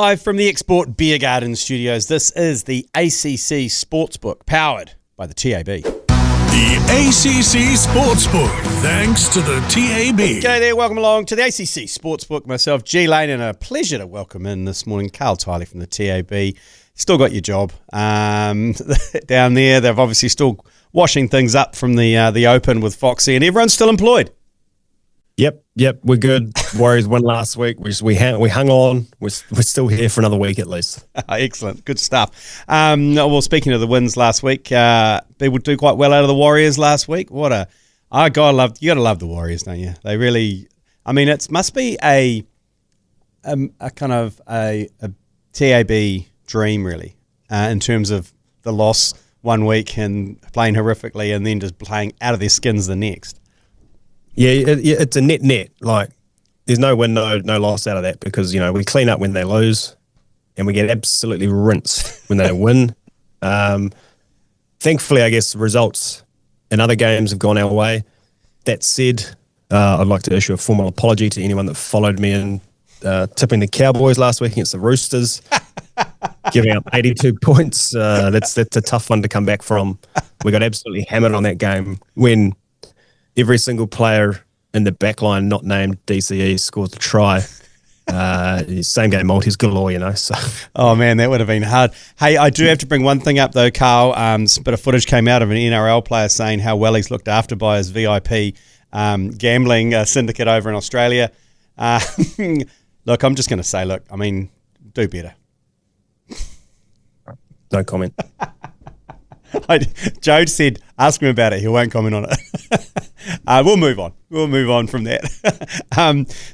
Live from the Export Beer Garden Studios, this is the ACC SportsBook, powered by the TAB. The ACC SportsBook, thanks to the TAB. G'day there, welcome along to the ACC SportsBook. Myself, G Lane, and a pleasure to welcome in this morning Karl from the TAB. Still got your job down there. They've obviously still washing things up from the Open with Foxy, and everyone's still employed. Yep, we're good. Warriors won last week. We hung on. We're still here for another week at least. Excellent, good stuff. Well, speaking of the wins last week, people do quite well out of the Warriors last week. You got to love the Warriors, don't you? They really, I mean, it must be a kind of a TAB dream, really, in terms of the loss one week and playing horrifically, and then just playing out of their skins the next. Yeah, it's a net. Like, there's no win, no loss out of that because, you know, we clean up when they lose and we get absolutely rinsed when they win. Thankfully, I guess results in other games have gone our way. That said, I'd like to issue a formal apology to anyone that followed me in tipping the Cowboys last week against the Roosters, giving up 82 points. That's a tough one to come back from. We got absolutely hammered on that game when every single player in the back line not named DCE scores a try. Same game multis galore, you know. So. Oh, man, that would have been hard. Hey, I do have to bring one thing up, though, Karl. A bit of footage came out of an NRL player saying how well he's looked after by his VIP gambling syndicate over in Australia. Look, I'm just going to say, do better. No comment. Joe said, ask him about it. He won't comment on it. We'll move on. We'll move on from that.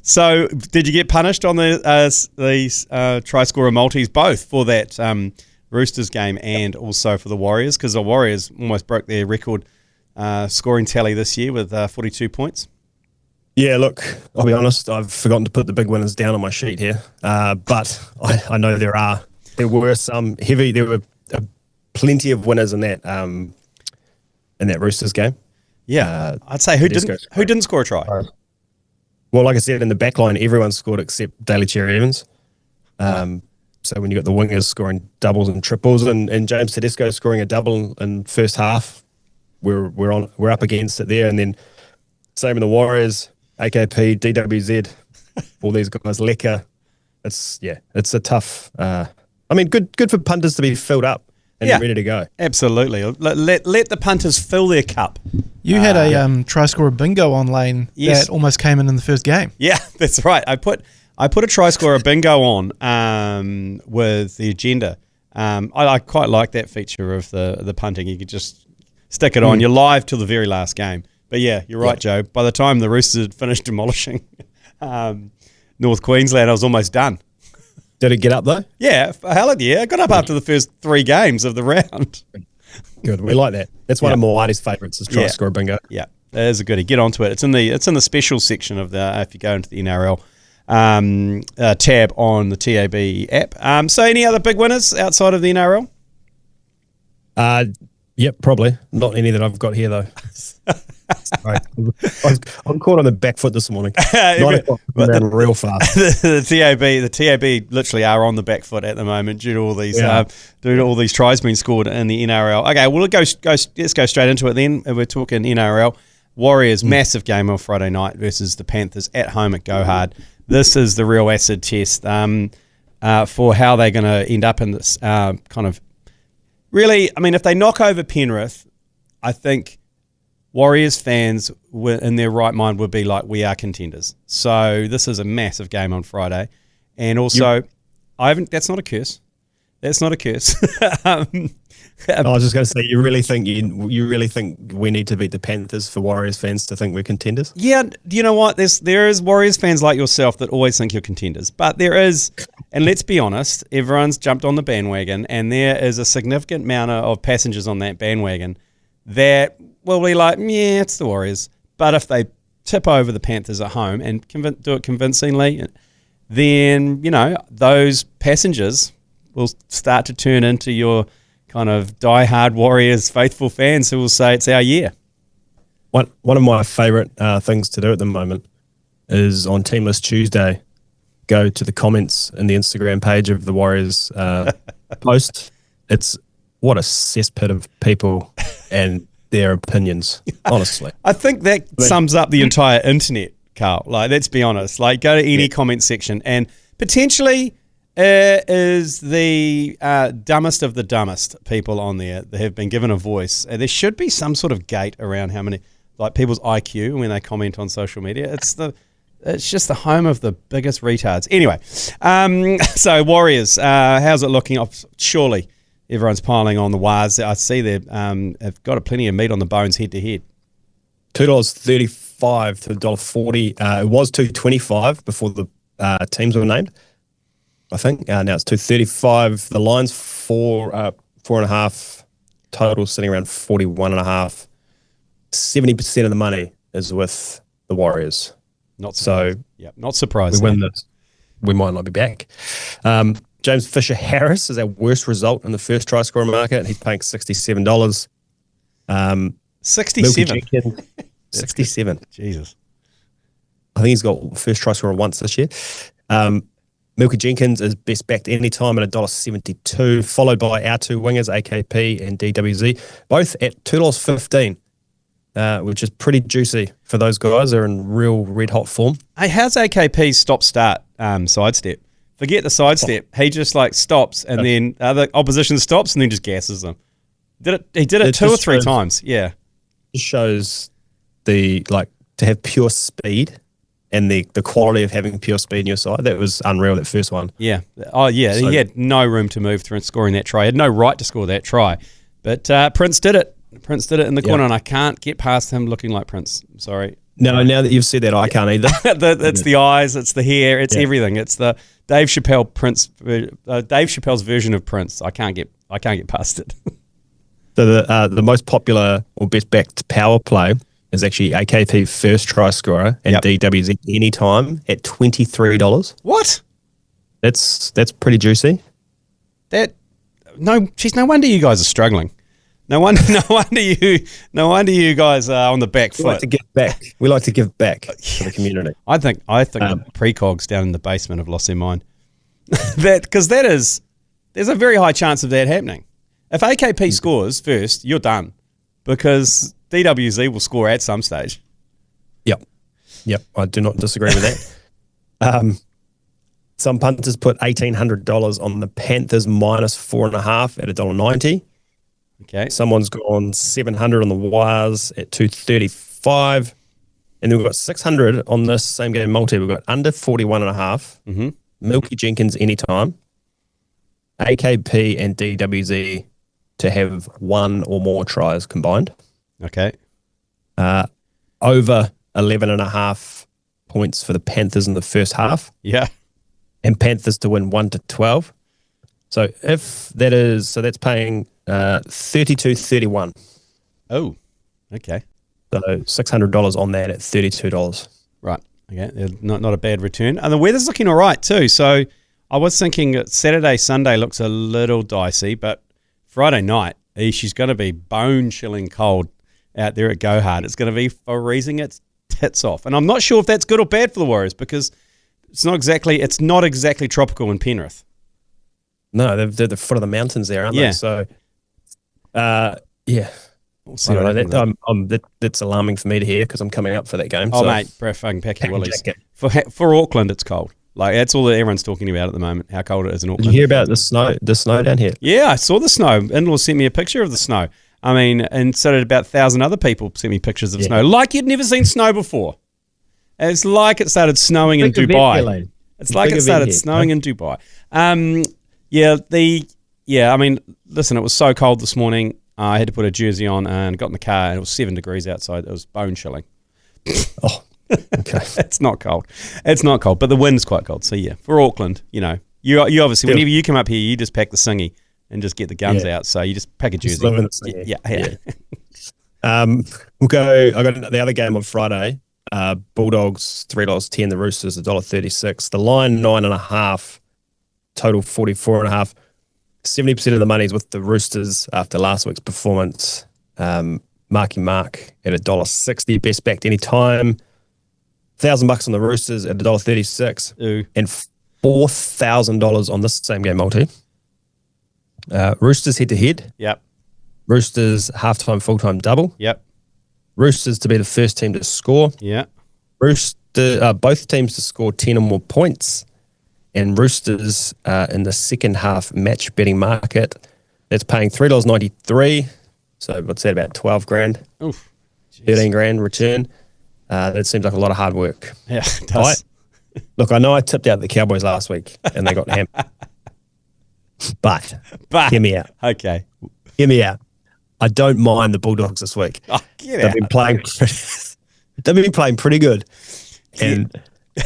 So, did you get punished on these try scorer multis, both for that Roosters game and also for the Warriors? Because the Warriors almost broke their record scoring tally this year with 42 points. Yeah, look, I'll be honest. I've forgotten to put the big winners down on my sheet here, but I know there were some heavy. There were plenty of winners in that Roosters game. Yeah, I'd say who didn't score a try? Well, like I said, in the back line, everyone scored except Daly Cherry Evans. So when you got the wingers scoring doubles and triples, and James Tedesco scoring a double in first half, we're up against it there. And then same in the Warriors, AKP, DWZ, all these guys, Lecker. It's a tough. Good for punters to be filled up and ready to go. Absolutely. Let the punters fill their cup. You had a try scorer bingo on Lane that almost came in the first game. Yeah, that's right. I put a try scorer bingo on with the agenda. I quite like that feature of the punting. You could just stick it on. You're live till the very last game. But yeah, you're right, Joe. By the time the Roosters had finished demolishing North Queensland, I was almost done. Did it get up though? Yeah, hell yeah. I got up after the first 3 games of the round. Good, we like that. That's one of Moati's favourites, is try score bingo. Yeah, that is a goodie. Get onto it. It's in the special section of if you go into the NRL tab on the TAB app. So any other big winners outside of the NRL? Yep, probably. Not any that I've got here though. Sorry. I'm caught on the back foot this morning. 9 o'clock, real fast. The TAB literally are on the back foot at the moment due to all these tries being scored in the NRL. Okay, well let's go straight into it then. We're talking NRL. Warriors, massive game on Friday night versus the Panthers at home at Go Hard. This is the real acid test for how they're going to end up in this kind of. Really, I mean, if they knock over Penrith, I think Warriors fans in their right mind would be like, we are contenders. So this is a massive game on Friday. And also, that's not a curse. That's not a curse. I was just going to say, you really think we need to beat the Panthers for Warriors fans to think we're contenders? Yeah, you know what? There is Warriors fans like yourself that always think you're contenders. But there is, and let's be honest, everyone's jumped on the bandwagon, and there is a significant amount of passengers on that bandwagon that will be like, yeah, it's the Warriors. But if they tip over the Panthers at home and do it convincingly, then, you know, those passengers will start to turn into your kind of die-hard Warriors faithful fans who will say it's our year. One of my favourite things to do at the moment is on Teamless Tuesday. go to the comments in the Instagram page of the Warriors post. It's what a cesspit of people and their opinions, honestly. I think that sums up the entire internet, Karl. Like, let's be honest. Like, go to any comment section, and potentially is the dumbest of the dumbest people on there that have been given a voice. There should be some sort of gate around how many, like, people's IQ when they comment on social media. It's just the home of the biggest retards. Anyway, so Warriors, how's it looking? Surely everyone's piling on the Wars. I see they have got plenty of meat on the bones head to head. $2.35 to $1.40. It was $2.25 before the teams were named, I think. Now it's $2.35. The line's 4.5. Total sitting around 41.5. 70% of the money is with the Warriors. Not surprised. We win this. We might not be back. James Fisher-Harris is our worst result in the first try scorer market. He's paying $67. 67? 67. Jesus. I think he's got first try scorer once this year. Milky Jenkins is best backed any time at $1.72, followed by our two wingers, AKP and DWZ, both at $2.15, which is pretty juicy for those guys. They're in real red-hot form. Hey, how's AKP's stop-start sidestep? Forget the sidestep. He just like stops and then the opposition stops and then just gasses them. He did it two or three times. Yeah. It shows to have pure speed and the quality of having pure speed in your side. That was unreal, that first one. Yeah. Oh, yeah. So, he had no room to move through scoring that try. He had no right to score that try. But Prince did it. Prince did it in the corner, and I can't get past him looking like Prince. I'm sorry. No, now that you've said that, I can't either. It's the eyes, it's the hair, it's everything. It's the Dave Chappelle's version of Prince. I can't get past it. So the most popular or best backed power play is actually AKP first try scorer and DWZ anytime at $23. What? That's pretty juicy. No wonder you guys are struggling. No wonder you guys are on the back foot. We like to give back. We like to give back to the community. I think precogs down in the basement have lost their mind. There's a very high chance of that happening. If AKP scores first, you're done, because DWZ will score at some stage. Yep. I do not disagree with that. Some punters put $1,800 on the Panthers minus 4.5 at $1.90. Okay. Someone's gone $700 on the Wires at $2.35, and then we've got $600 on this same game multi. We've got under 41.5. Mm-hmm. Milky Jenkins anytime. AKP and DWZ to have one or more tries combined. Okay. Over 11.5 points for the Panthers in the first half. Yeah. And Panthers to win 1-12. So that's paying $32.31. Oh, okay. So $600 on that at $32. Right. Okay. Not a bad return. And the weather's looking all right too. So I was thinking Saturday, Sunday looks a little dicey, but Friday night, she's going to be bone-chilling cold out there at Go Hard. It's going to be freezing its tits off. And I'm not sure if that's good or bad for the Warriors, because it's not exactly tropical in Penrith. No, they're at the foot of the mountains there, aren't they? So, We'll see. That's alarming for me to hear, because I'm coming up for that game. Oh, so. Mate, fucking pack your willies. For Auckland, it's cold. Like, that's all that everyone's talking about at the moment, how cold it is in Auckland. Did you hear about the snow down here? Yeah, I saw the snow. In-laws sent me a picture of the snow. I mean, and so did about 1,000 other people sent me pictures of snow. Like you'd never seen snow before. It's like it started snowing in Dubai. It's like it started snowing in Dubai. I mean, listen, it was so cold this morning. I had to put a jersey on and got in the car, and it was 7 degrees outside. It was bone chilling. Oh, okay. It's not cold. It's not cold, but the wind's quite cold. So yeah, for Auckland, you obviously, whenever you come up here, you just pack the singy and just get the guns out. So you just pack a jersey. Yeah. We'll go. I got the other game on Friday. Bulldogs $3.10. The Roosters $1.36. The line 9.5. Total 44.5. 70% of the money is with the Roosters after last week's performance. Marky Mark at $1.60. Best backed any time. $1,000 on the Roosters at $1.36. Ooh. And $4,000 on this same game multi. Roosters head-to-head. Yep. Roosters halftime, full-time double. Yep. Roosters to be the first team to score. Yeah. Both teams to score 10 or more points. And Roosters in the second half match betting market, that's paying $3.93. So what's that, about 12 grand? Oof. 13 grand return. That seems like a lot of hard work. Yeah, it does. Look, I know I tipped out the Cowboys last week and they got hammered. But hear me out. Okay. Hear me out. I don't mind the Bulldogs this week. Oh, get They've out. been playing they've been playing pretty good. And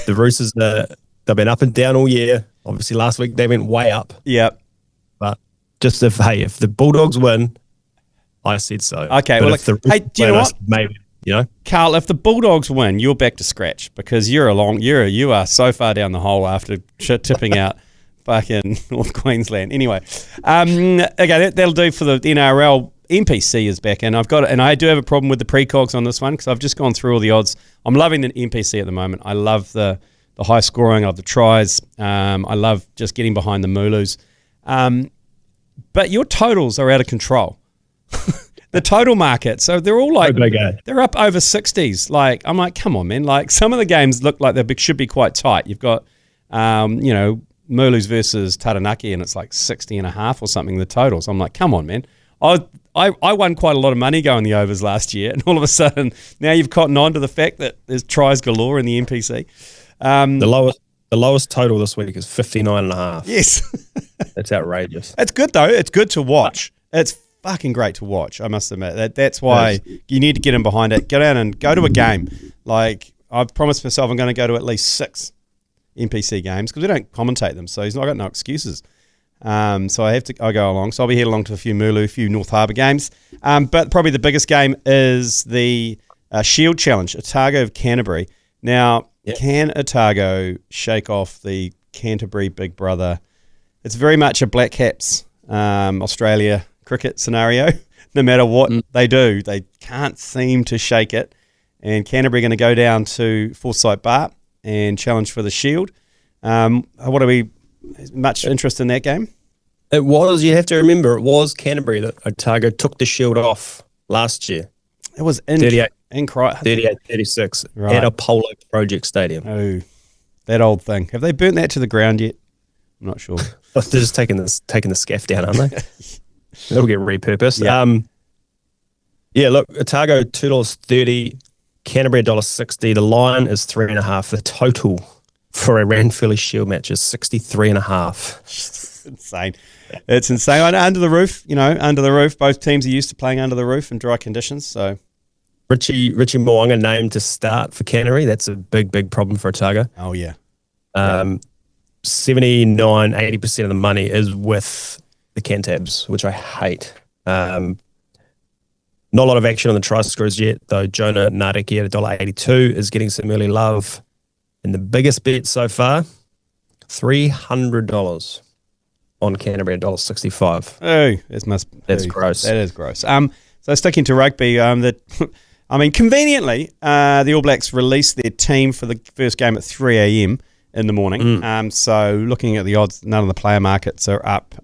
the Roosters, they've been up and down all year. Obviously, last week they went way up. Yep. But just if the Bulldogs win, I said so. Okay. But Well, if the hey, do you know what? Maybe, Karl, if the Bulldogs win, you're back to scratch because you are so far down the hole after tipping out fucking North Queensland. Anyway, okay, that'll do for the NRL. NPC is back in. I do have a problem with the precogs on this one because I've just gone through all the odds. I'm loving the NPC at the moment. I love the high scoring of the tries. I love just getting behind the Moolus. But your totals are out of control. The total market. So they're all like, they're up over 60s. Like, I'm like, come on, man. Like, some of the games look like they should be quite tight. You've got, Moolus versus Taranaki, and it's like 60 and a half or something, the totals. I'm like, come on, man. I won quite a lot of money going the overs last year, and all of a sudden now you've cottoned on to the fact that there's tries galore in the NPC. The lowest total this week is 59.5. Yes. That's outrageous. It's good though. It's good to watch. It's fucking great to watch, I must admit. That's why you need to get in behind it. Go down and go to a game. Like, I've promised myself I'm going to go to at least 6 NPC games because we don't commentate them, so I got no excuses. So I go along. So I'll be heading along to a few Mooloo, a few North Harbour games. But probably the biggest game is the Shield Challenge, Otago of Canterbury. Now, can Otago shake off the Canterbury Big Brother? It's very much a Black Caps Australia cricket scenario. No matter what they do, they can't seem to shake it. And Canterbury are going to go down to Forsyth Bar and challenge for the Shield. What are we... Much interest in that game? It was. You have to remember, it was Canterbury that Otago took the Shield off last year. It was in 38-36 at Apollo Project Stadium. Oh, that old thing. Have they burnt that to the ground yet? I'm not sure. They're just taking the scaff down, aren't they? It'll get repurposed. Yeah. Look, Otago $2.30, Canterbury $1.60. The line is 3.5. The total for a Ranfurly Shield match is 63.5. It's insane. It's insane. Under the roof, under the roof. Both teams are used to playing under the roof in dry conditions. So, Richie Moore, I'm going to name to start for Canterbury. That's a big, big problem for Otago. Oh, yeah. 79-80% of the money is with the Cantabs, which I hate. Not a lot of action on the try scorers yet, though. Jonah Nareki at $1.82 is getting some early love. And the biggest bet so far, $300 on Canterbury at $1.65. Oh, that's gross. That is gross. So sticking to rugby, conveniently, the All Blacks released their team for the first game at 3 a.m. in the morning. So looking at the odds, none of the player markets are up.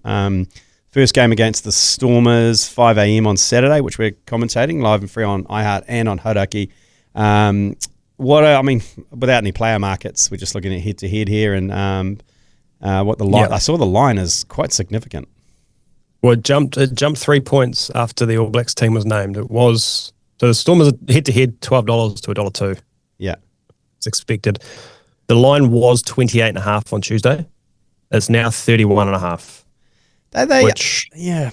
First game against the Stormers, 5 a.m. on Saturday, which we're commentating live and free on iHeart and on Hodaki. Without any player markets, we're just looking at head-to-head here, and what the line. I saw the line is quite significant. Well, it jumped 3 points after the All Blacks team was named. It was so the Stormers head-to-head $12 to $1.02. Yeah, it's expected. The line was 28.5 on Tuesday. It's now 31.5. Yeah.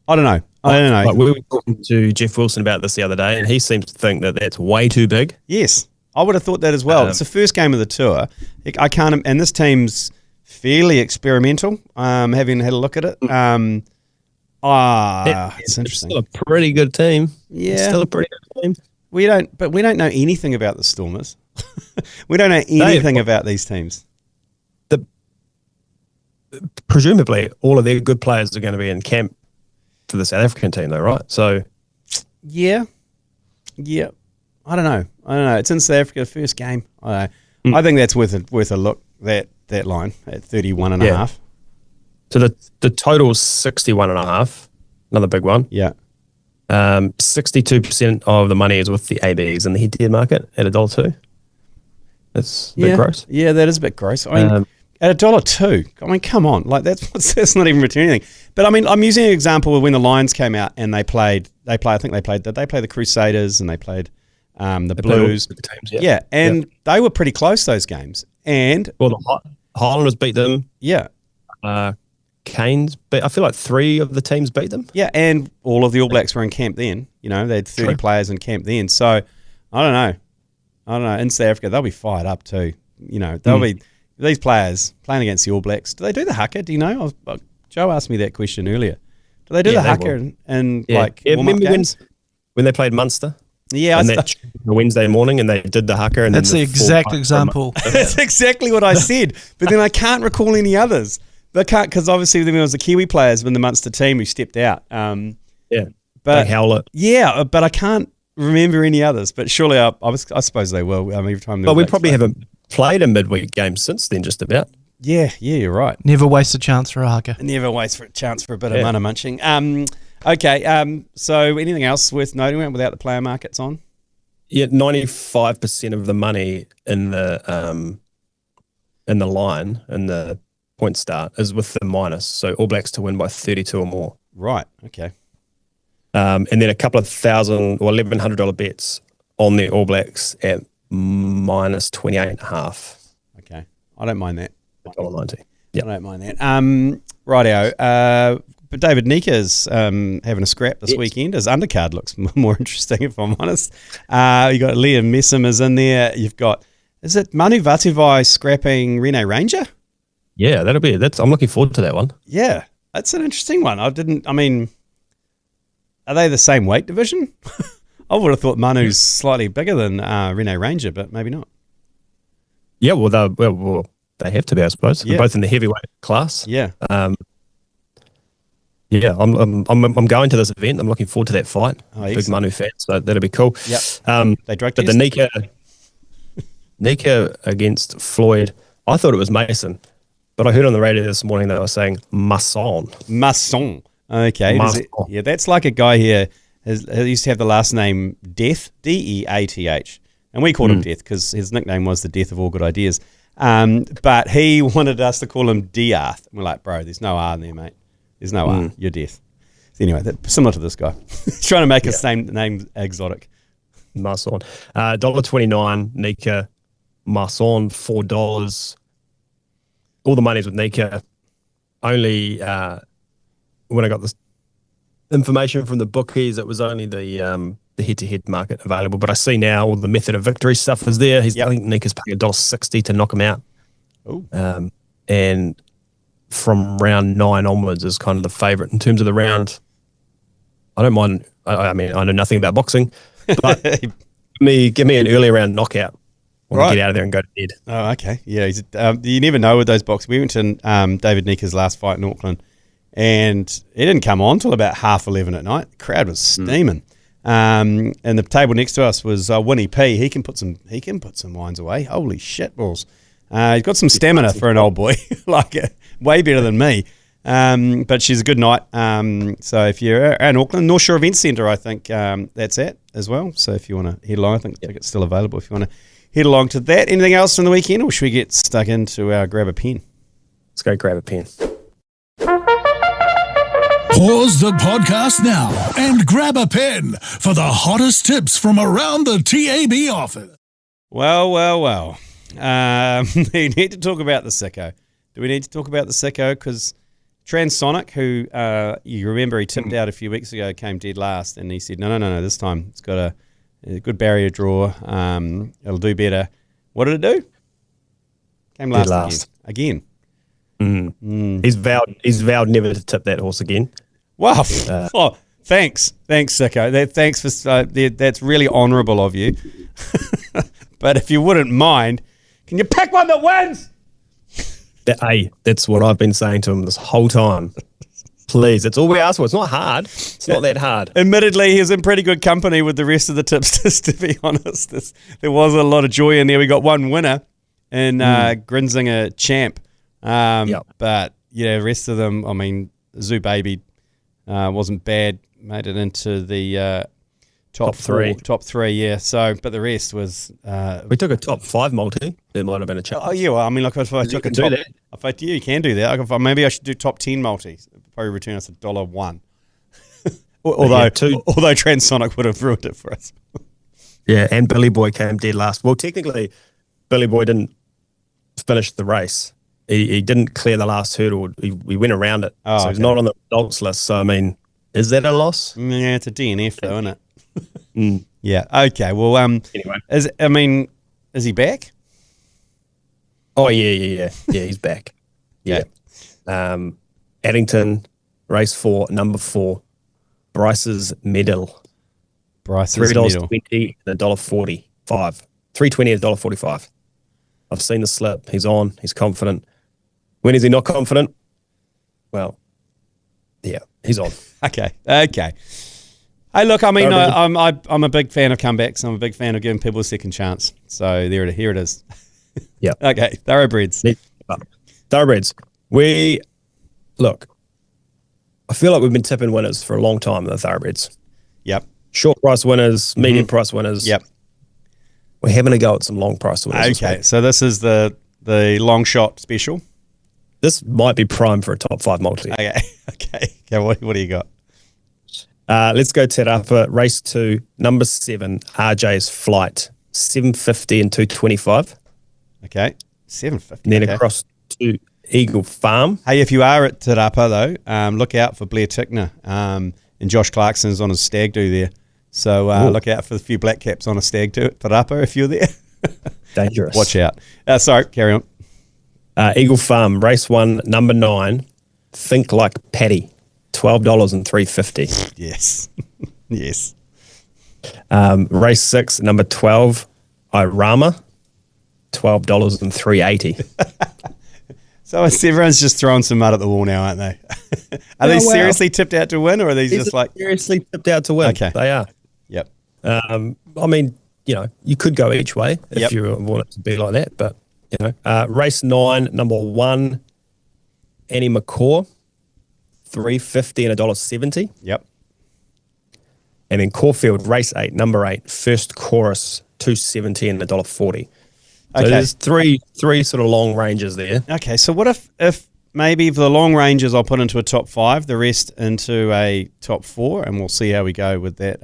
I don't know. Like we were talking to Jeff Wilson about this the other day, and he seems to think that that's way too big. Yes, I would have thought that as well. It's the first game of the tour. I can't, and this team's fairly experimental. Having had a look at it, it's interesting. It's still a pretty good team. Yeah, it's still a pretty good team. We don't know anything about the Stormers. We don't know anything about these teams. Presumably, all of their good players are going to be in camp for the South African team, though, right? So, yeah. I don't know. It's in South Africa, first game. I don't know. I think that's worth a look. that line at 31 and a half. So the total is 61.5. Another big one. Yeah. 62% of the money is with the ABs in the head-to-head market at $1.02. That's a bit gross. Yeah, that is a bit gross. I mean, at $1.02, I mean, come on, like that's not even returning anything. But I mean, I'm using an example of when the Lions came out and they played. Did they play the Crusaders and they played the Blues? The teams, they were pretty close, those games. And the Highlanders beat them. Yeah. Canes, but I feel like 3 of the teams beat them. Yeah, and all of the All Blacks were in camp then. You know, they had 30 players in camp then. So I don't know. In South Africa, they'll be fired up too. You know, they'll be these players playing against the All Blacks. Do they do the haka? Do you know? Joe asked me that question earlier. Do they do the haka and remember games? When they played Munster? Yeah, that Wednesday morning, and they did the haka. And that's the exact example. That's exactly what I said. But then I can't recall any others. But I can't, because obviously there was the Kiwi players in the Munster team who stepped out. But Howlett. Yeah, but I can't remember any others. But surely I suppose they will. Every time. But we probably haven't played a midweek game since then, just about. Yeah, you're right. Never waste a chance for a haka. Never waste a chance for a bit of mana munching. Okay. So anything else worth noting without the player markets on? Yeah, 95% of the money in the line in the point start is with the minus. So All Blacks to win by 32 or more. Right. Okay. And then a couple of $1,000 or $1,100 bets on the All Blacks at minus 28.5. Okay. I don't mind that. $1.90. Yeah. I don't mind that. Rightio. But David Nyika's having a scrap this weekend. His undercard looks more interesting, if I'm honest. You got Liam Messam is in there. You've got, is it Manu Vatuvai scrapping Rennie Ranger? Yeah, I'm looking forward to that one. Yeah, that's an interesting one. Are they the same weight division? I would have thought Manu's slightly bigger than Rennie Ranger, but maybe not. Yeah, well, they have to be, I suppose. Yeah. They're both in the heavyweight class. Yeah. Yeah, I'm going to this event. I'm looking forward to that fight. Big Manu fan, so that'll be cool. Yep. They drug but the Nyika against Floyd, I thought it was Mason, but I heard on the radio this morning they were saying Masson. Okay. Masson. Yeah, that's like a guy here he used to have the last name Death, Death, and we called him Death because his nickname was the Death of All Good Ideas. But he wanted us to call him Death. We're like, bro, there's no R in there, mate. There's no R. You're Death. So anyway, similar to this guy. He's trying to make his name exotic. Masson. $1.29, Nyika. Masson, $4. All the money's with Nyika. Only when I got this information from the bookies, it was only the head-to-head market available. But I see now all the method of victory stuff is there. I think Nika's paying $1.60 to knock him out. Oh. And from round 9 onwards is kind of the favourite in terms of the round. I don't mind. I mean, I know nothing about boxing, but give me an early round knockout. Get out of there and go to bed. Oh, okay. Yeah, you never know with those boxes. We went to David Nyika's last fight in Auckland, and it didn't come on till about 11:30 at night. The crowd was steaming. And the table next to us was Winnie P. He can put some wines away. Holy shit balls! He's got some stamina for an old boy, way better than me. But she's a good night. So if you're in Auckland, North Shore Event Centre, I think that's at as well. So if you want to head along, I think the ticket's still available if you want to head along to that. Anything else from the weekend, or should we get stuck into our grab a pen? Let's go grab a pen. Pause the podcast now and grab a pen for the hottest tips from around the TAB office. Well. We need to talk about the sicko. Do we need to talk about the sicko? Because Transonic, who you remember he tipped out a few weeks ago, came dead last, and he said, no, this time it's got a good barrier draw. It'll do better. What did it do? Came last. Again. He's vowed never to tip that horse again. Wow. Thanks, sicko. Thanks for that's really honourable of you. But if you wouldn't mind, can you pick one that wins? That's what I've been saying to him this whole time. Please, that's all we ask for. It's not hard. It's not that hard. Admittedly, he was in pretty good company with the rest of the tipsters, to be honest. There was a lot of joy in there. We got one winner and Grinzinger champ. But yeah, the rest of them, I mean, Zoo Baby wasn't bad, made it into the top three. Yeah. So, but the rest was. We took a top 5 multi. It might have been a chance. Oh yeah, well, I mean, like if I took a top, you can do that. Like maybe I should do top 10 multis. Probably return us $1. although Transonic would have ruined it for us. Yeah, and Billy Boy came dead last. Well, technically, Billy Boy didn't finish the race. He didn't clear the last hurdle. We went around it. So he's not on the results list. So, I mean, is that a loss? Yeah, it's a DNF though, isn't it? Yeah. Okay. Well, anyway. Is he back? Oh, yeah. Yeah, he's back. Yeah. Addington, race 4, number 4, Bryce's medal. $3.20 and $1.45. $3.20 and $1.45. I've seen the slip. He's on. He's confident. When is he not confident? Well, yeah, he's on. Okay. Hey, look, I mean, I'm a big fan of comebacks. I'm a big fan of giving people a second chance. So here it is. Yeah. Okay. Thoroughbreds. Look, I feel like we've been tipping winners for a long time in the Thoroughbreds. Yep. Short price winners, medium price winners. Yep. We're having a go at some long price winners. Okay. So this is the long shot special. This might be prime for a top 5 multi. Okay. What do you got? Let's go Te Rapa, race 2, number 7, RJ's Flight, $7.50 and $2.25. Okay, $7.50. And then across to Eagle Farm. Hey, if you are at Te Rapa though, look out for Blair Tickner. And Josh Clarkson's on his stag do there. So look out for a few black caps on a stag do at Te Rapa if you're there. Dangerous. Watch out. Sorry, carry on. Eagle Farm, race 1, number 9, Think Like Paddy, $12 and $3.50. Yes. Yes. Race 6, number 12, Irama, $12 and $3.80. So everyone's just throwing some mud at the wall now, aren't they? Are they seriously tipped out to win, or are these just like seriously tipped out to win? Okay, they are. Yep. I mean, you could go each way if you want it to be like that, but race 9, number 1, Annie McCaw, $3.50 and $1.70. Yep. And then Caulfield, race 8, number 8, First Chorus, $2.70 and $1.40. So there's three sort of long ranges there. Okay, so what if maybe for the long ranges I'll put into a top 5, the rest into a top 4, and we'll see how we go with that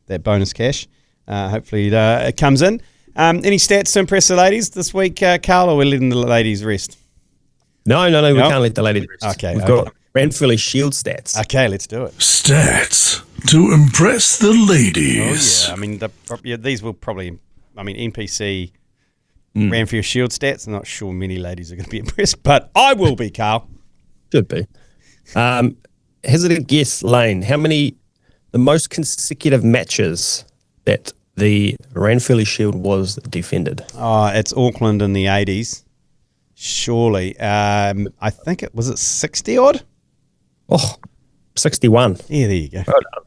that bonus cash. Hopefully it comes in. Any stats to impress the ladies this week, Karl, or we're letting the ladies rest? No, we can't let the ladies rest. Okay. We've got Ranfurly Shield stats. Okay, let's do it. Stats to impress the ladies. Oh, yeah. I mean, these will probably, NPC, Ranfurly Shield stats. I'm not sure many ladies are going to be impressed, but I will be, Karl. Should be. Hazard a guess, Lane. The most consecutive matches that the Ranfurly Shield was defended? Oh, it's Auckland in the 80s. Surely. I think it 60 odd? Oh, 61. Yeah, there you go. Well done.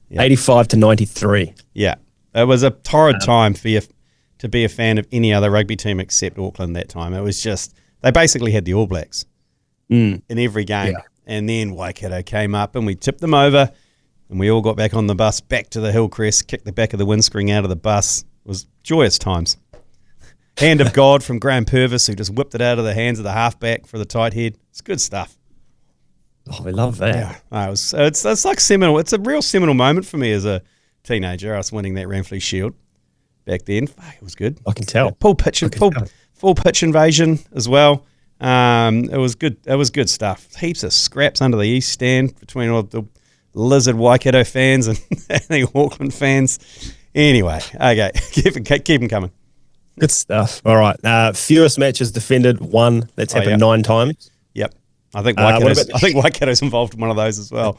Yeah. 85 to 93. Yeah. It was a torrid time for you to be a fan of any other rugby team except Auckland that time. It was just, they basically had the All Blacks in every game. Yeah. And then Waikato came up and we tipped them over and we all got back on the bus, back to the Hillcrest, kicked the back of the windscreen out of the bus. It was joyous times. Hand of God from Graham Purvis, who just whipped it out of the hands of the halfback for the tight head. It's good stuff. Oh, we love that. Yeah, it's like seminal. It's a real seminal moment for me as a teenager, us winning that Ranfurly Shield back then. It was good. I can tell. Full pitch invasion as well. It was good. It was good stuff. Heaps of scraps under the east stand between all the lizard Waikato fans and the Auckland fans. Anyway, okay, keep them coming. Good stuff. All right. Fewest matches defended, 1. That's happened 9 times. Yep. I think Waikato's involved in one of those as well.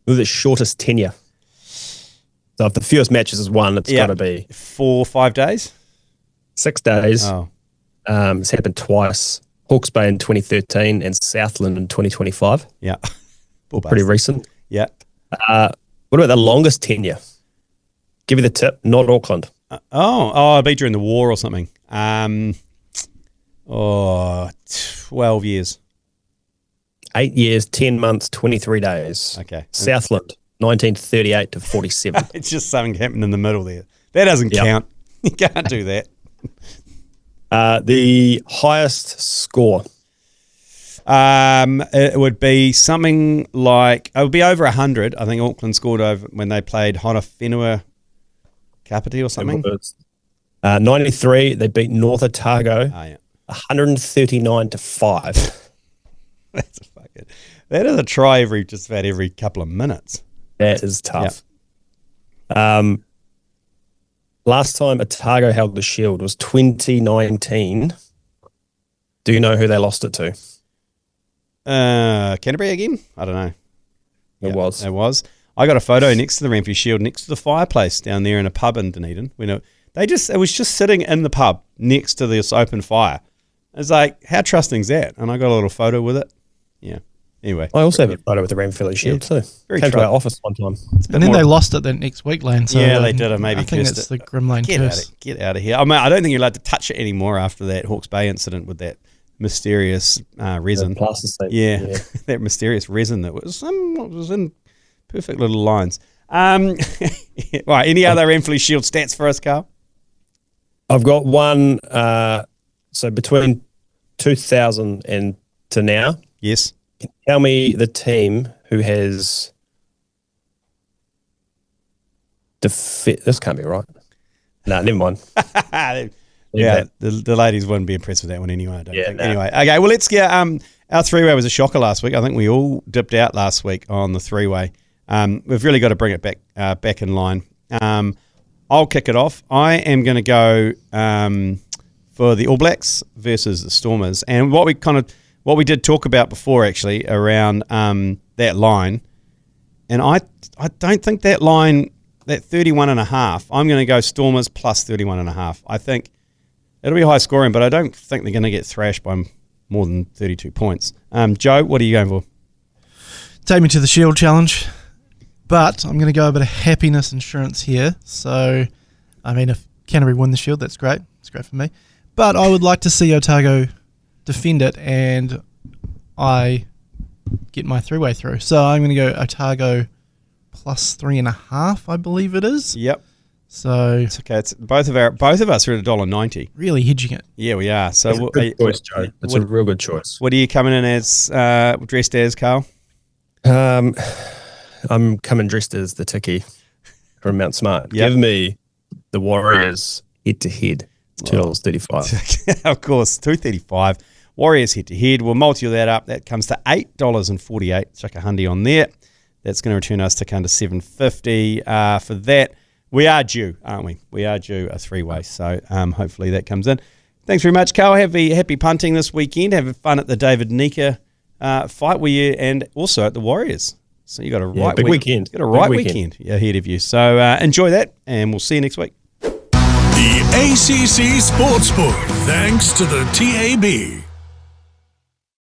With the shortest tenure. So if the fewest matches is 1, it's got to be 4 or 5 days. 6 days. Oh. It's happened twice. Hawke's Bay in 2013 and Southland in 2025. Yeah. Pretty recent. Yeah. What about the longest tenure? Give you the tip, not Auckland. It'd be during the war or something. 12 years. 8 years, 10 months, 23 days. Okay. Southland, 1938 to 47. It's just something happened in the middle there. That doesn't count. You can't do that. The highest score. It would be something like, it would be over 100. I think Auckland scored over when they played Honowhenua Kapiti or something. 93, they beat North Otago. 139 to 5. That is a try just about every couple of minutes. That is tough. Yep. Last time Otago held the Shield was 2019. Do you know who they lost it to? Canterbury again? I don't know. It was. I got a photo next to the Ranfurly Shield, next to the fireplace down there in a pub in Dunedin. It was just sitting in the pub next to this open fire. It's like, how trusting is that? And I got a little photo with it. Yeah. Anyway. I also have a photo with the Ranfurly Shield too. Came to our office one time. And then they lost it that next week, Lane. So they did. I think it's the Grim Lane curse. Get out of here. I mean, I don't think you're allowed to touch it anymore after that Hawke's Bay incident with that mysterious resin. Yeah, that mysterious resin that was in perfect little lines. Right, any other Ranfurly Shield stats for us, Karl? I've got one. So between 2000 and to now. Yes. Tell me the team who has this can't be right. No, never mind. The ladies wouldn't be impressed with that one anyway, I don't think. No. Anyway, okay, well, let's get our three-way was a shocker last week. I think we all dipped out last week on the three-way. We've really got to bring it back in line. I'll kick it off. I am going to go for the All Blacks versus the Stormers. And what we did talk about before, actually, around that line, and I don't think that line, that 31.5, I'm going to go Stormers plus 31.5. I think it'll be high scoring, but I don't think they're going to get thrashed by more than 32 points. Joe, what are you going for? Take me to the Shield challenge, but I'm going to go a bit of happiness insurance here. So, I mean, if Canterbury win the Shield, that's great. It's great for me. But I would like to see Otago defend it, and I get my three-way through. So I'm going to go Otago plus 3.5, I believe it is. Yep. So it's okay. It's both of us are at $1.90. Really hedging it. Yeah, we are. So it's a good choice, Joe. It's a real good choice. What are you coming in as? Dressed as, Karl? I'm coming dressed as the Tiki from Mount Smart. Yep. Give me the Warriors head-to-head. $2.35. Of course, $2.35. Warriors head-to-head. We'll multi that up. That comes to $8.48. Chuck a hundy on there. That's going to return us to under $7.50 for that. We are due, aren't we? We are due a three-way. So hopefully that comes in. Thanks very much, Karl. Happy punting this weekend. Have fun at the David Nyika fight and also at the Warriors. So you got a big weekend. Got a right weekend ahead of you. So enjoy that, and we'll see you next week. The ACC Sportsbook, thanks to the TAB.